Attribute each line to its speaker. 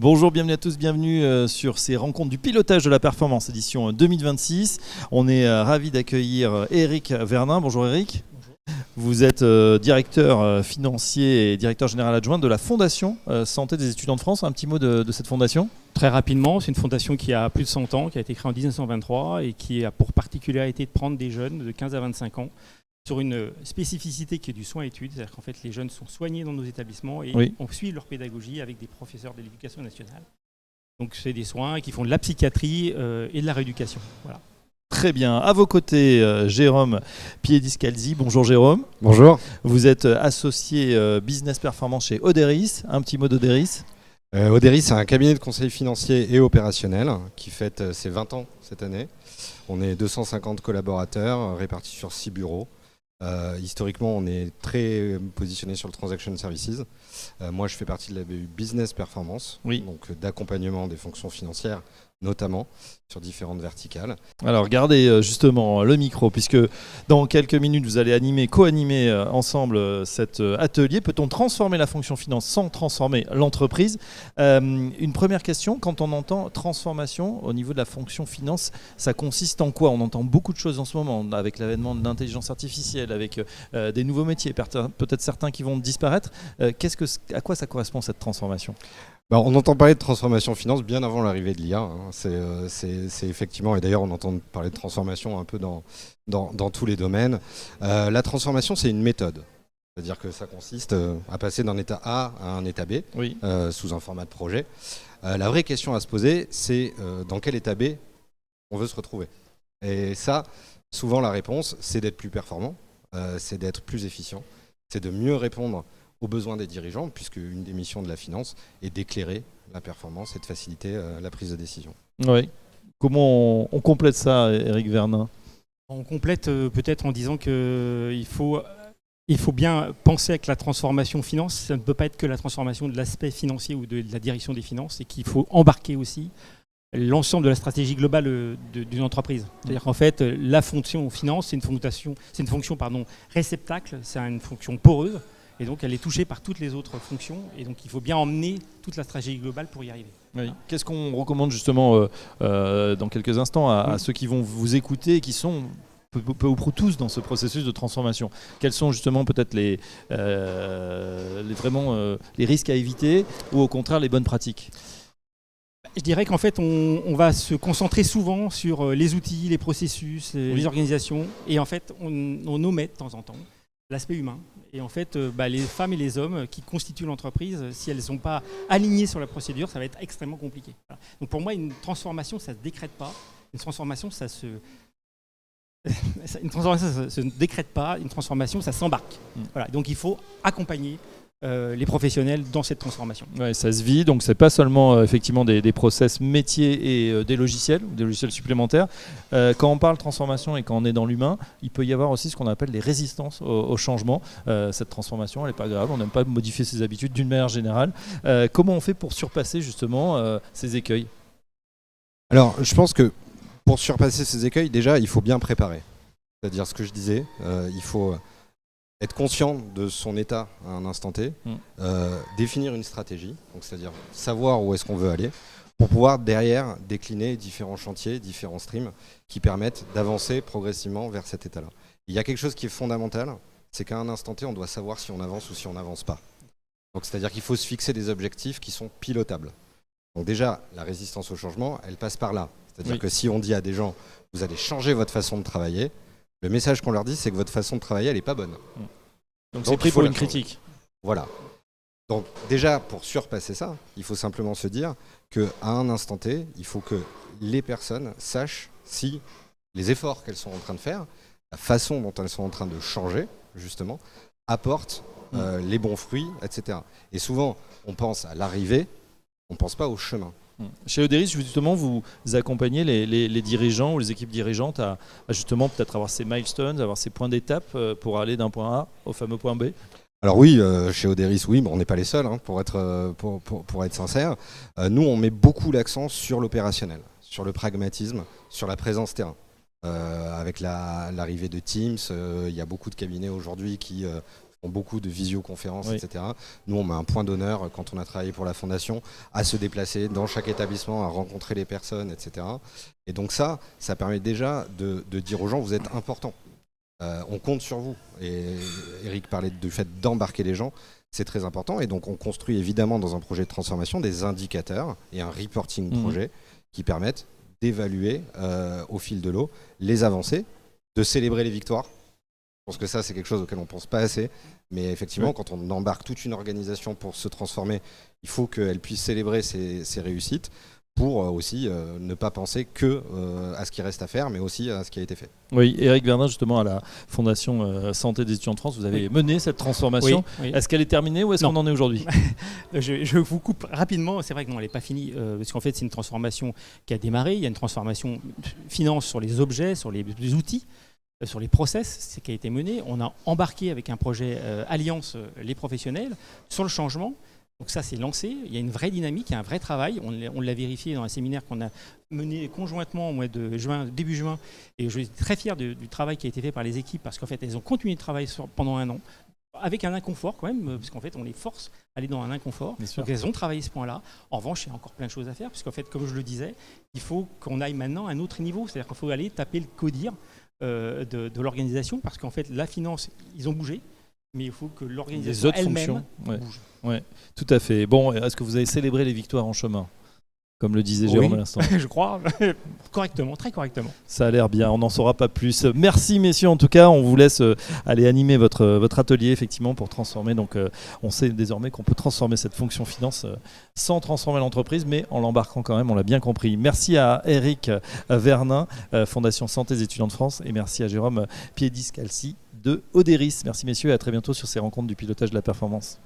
Speaker 1: Bonjour, bienvenue à tous, bienvenue sur ces rencontres du pilotage de la performance édition 2026. On est ravis d'accueillir Eric Vernin. Bonjour Eric.
Speaker 2: Bonjour.
Speaker 1: Vous êtes directeur financier et directeur général adjoint de la Fondation Santé des étudiants de France. Un petit mot de cette fondation ?
Speaker 2: Très rapidement, c'est une fondation qui a plus de 100 ans, qui a été créée en 1923 et qui a pour particularité de prendre des jeunes de 15 à 25 ans sur une spécificité qui est du soin-études, c'est-à-dire qu'en fait les jeunes sont soignés dans nos établissements et on suit leur pédagogie avec des professeurs de l'éducation nationale. Donc c'est des soins qui font de la psychiatrie et de la rééducation. Voilà.
Speaker 1: Très bien. À vos côtés, Jérôme Piediscalzi. Bonjour Jérôme.
Speaker 3: Bonjour.
Speaker 1: Vous êtes associé business performance chez Oderis. Un petit mot d'Oderis.
Speaker 3: Oderis, c'est un cabinet de conseil financier et opérationnel qui fête ses 20 ans cette année. On est 250 collaborateurs répartis sur 6 bureaux. Historiquement, on est très positionné sur le Transaction Services. Moi, je fais partie de la BU Business Performance, donc d'accompagnement des fonctions financières, notamment sur différentes verticales.
Speaker 1: Alors gardez justement le micro, puisque dans quelques minutes, vous allez co-animer ensemble cet atelier. Peut-on transformer la fonction finance sans transformer l'entreprise ? Une première question, quand on entend transformation au niveau de la fonction finance, ça consiste en quoi ? On entend beaucoup de choses en ce moment, avec l'avènement de l'intelligence artificielle, avec des nouveaux métiers, peut-être certains qui vont disparaître. À quoi ça correspond cette transformation ?
Speaker 3: On entend parler de transformation finance bien avant l'arrivée de l'IA. C'est effectivement, et d'ailleurs on entend parler de transformation un peu dans tous les domaines. La transformation, c'est une méthode. C'est-à-dire que ça consiste à passer d'un état A à un état B, sous un format de projet. La vraie question à se poser, c'est dans quel état B on veut se retrouver. Et ça, souvent la réponse, c'est d'être plus performant, c'est d'être plus efficient, c'est de mieux répondre aux besoins des dirigeants, puisque une des missions de la finance est d'éclairer la performance et de faciliter la prise de décision.
Speaker 1: Oui. Comment on complète ça, Eric Vernin ?
Speaker 2: On complète peut-être en disant qu'il faut bien penser que la transformation finance, ça ne peut pas être que la transformation de l'aspect financier ou de la direction des finances, et qu'il faut embarquer aussi l'ensemble de la stratégie globale d'une entreprise. C'est-à-dire qu'en fait, la fonction finance, c'est une fonction réceptacle, c'est une fonction poreuse. Et donc, elle est touchée par toutes les autres fonctions. Et donc, il faut bien emmener toute la stratégie globale pour y arriver.
Speaker 1: Oui. Qu'est-ce qu'on recommande justement dans quelques instants à ceux qui vont vous écouter et qui sont peu ou prou tous dans ce processus de transformation ? Quels sont justement peut-être les risques à éviter ou au contraire les bonnes pratiques ?
Speaker 2: Je dirais qu'en fait, on va se concentrer souvent sur les outils, les processus, les organisations. Et en fait, on omet de temps en temps l'aspect humain. Et en fait, les femmes et les hommes qui constituent l'entreprise, si elles ne sont pas alignées sur la procédure, ça va être extrêmement compliqué. Voilà. Donc pour moi, une transformation, ça ne se décrète pas. Une transformation, ça se décrète pas. Une transformation, ça s'embarque. Voilà. Donc il faut accompagner les professionnels dans cette transformation.
Speaker 1: Ouais, ça se vit, donc c'est pas seulement effectivement des process métiers et des logiciels supplémentaires. Quand on parle transformation et quand on est dans l'humain, il peut y avoir aussi ce qu'on appelle des résistances au changement. Cette transformation, elle n'est pas grave, on n'aime pas modifier ses habitudes d'une manière générale. Comment on fait pour surpasser justement ces écueils ?
Speaker 3: Alors, je pense que pour surpasser ces écueils, déjà, il faut bien préparer. C'est-à-dire ce que je disais, il faut être conscient de son état à un instant T, définir une stratégie, donc c'est-à-dire savoir où est-ce qu'on veut aller, pour pouvoir derrière décliner différents chantiers, différents streams qui permettent d'avancer progressivement vers cet état-là. Il y a quelque chose qui est fondamental, c'est qu'à un instant T, on doit savoir si on avance ou si on n'avance pas. Donc c'est-à-dire qu'il faut se fixer des objectifs qui sont pilotables. Donc déjà, la résistance au changement, elle passe par là. C'est-à-dire que si on dit à des gens, vous allez changer votre façon de travailler, le message qu'on leur dit, c'est que votre façon de travailler, elle n'est pas bonne.
Speaker 1: Donc c'est pris pour une critique.
Speaker 3: Voilà. Donc déjà, pour surpasser ça, il faut simplement se dire qu'à un instant T, il faut que les personnes sachent si les efforts qu'elles sont en train de faire, la façon dont elles sont en train de changer, justement, apportent les bons fruits, etc. Et souvent, on pense à l'arrivée, on ne pense pas au chemin.
Speaker 1: Chez Oderis, justement, vous accompagnez les dirigeants ou les équipes dirigeantes à justement peut-être avoir ces milestones, avoir ces points d'étape pour aller d'un point A au fameux point B.
Speaker 3: Alors oui, chez Oderis, oui, mais on n'est pas les seuls, pour être sincère. Nous, on met beaucoup l'accent sur l'opérationnel, sur le pragmatisme, sur la présence terrain. Avec l'arrivée de Teams, il y a beaucoup de cabinets aujourd'hui qui font beaucoup de visioconférences,
Speaker 1: Oui.
Speaker 3: etc. Nous, on met un point d'honneur, quand on a travaillé pour la Fondation, à se déplacer dans chaque établissement, à rencontrer les personnes, etc. Et donc ça permet déjà de dire aux gens, vous êtes importants. On compte sur vous. Et Eric parlait du fait d'embarquer les gens. C'est très important. Et donc, on construit évidemment dans un projet de transformation des indicateurs et un reporting projet qui permettent d'évaluer au fil de l'eau les avancées, de célébrer les victoires. Je pense que ça, c'est quelque chose auquel on ne pense pas assez. Mais effectivement, quand on embarque toute une organisation pour se transformer, il faut qu'elle puisse célébrer ses réussites pour aussi ne pas penser que à ce qui reste à faire, mais aussi à ce qui a été fait.
Speaker 1: Oui, Éric Vernin, justement, à la Fondation Santé des étudiants de France, vous avez mené cette transformation.
Speaker 2: Oui.
Speaker 1: Est-ce qu'elle est terminée ou est-ce qu'on en est aujourd'hui?
Speaker 2: Je vous coupe rapidement. C'est vrai que non, elle n'est pas finie, parce qu'en fait, c'est une transformation qui a démarré. Il y a une transformation finance sur les objets, sur les outils, sur les process, c'est qui a été mené. On a embarqué avec un projet Alliance les professionnels sur le changement. Donc ça, c'est lancé. Il y a une vraie dynamique, il y a un vrai travail. On l'a vérifié dans un séminaire qu'on a mené conjointement au mois de juin, début juin. Et je suis très fier du travail qui a été fait par les équipes, parce qu'en fait, elles ont continué de travailler pendant un an, avec un inconfort quand même, parce qu'en fait, on les force à aller dans un inconfort. Donc elles ont travaillé ce point-là. En revanche, il y a encore plein de choses à faire, puisqu'en fait, comme je le disais, il faut qu'on aille maintenant à un autre niveau. C'est-à-dire qu'il faut aller taper le codir de l'organisation, parce qu'en fait, la finance, ils ont bougé. Mais il faut que l'organisation elle-même bouge.
Speaker 1: Ouais, tout à fait. Bon, est-ce que vous avez célébré les victoires en chemin, comme le disait Jérôme à l'instant?
Speaker 2: Je crois, correctement, très correctement.
Speaker 1: Ça a l'air bien, on n'en saura pas plus. Merci messieurs, en tout cas, on vous laisse aller animer votre atelier, effectivement, pour transformer. Donc on sait désormais qu'on peut transformer cette fonction finance sans transformer l'entreprise, mais en l'embarquant quand même, on l'a bien compris. Merci à Éric Vernin, Fondation Santé des étudiants de France, et merci à Jérôme Piediscalci de Oderis. Merci messieurs et à très bientôt sur ces rencontres du pilotage de la performance.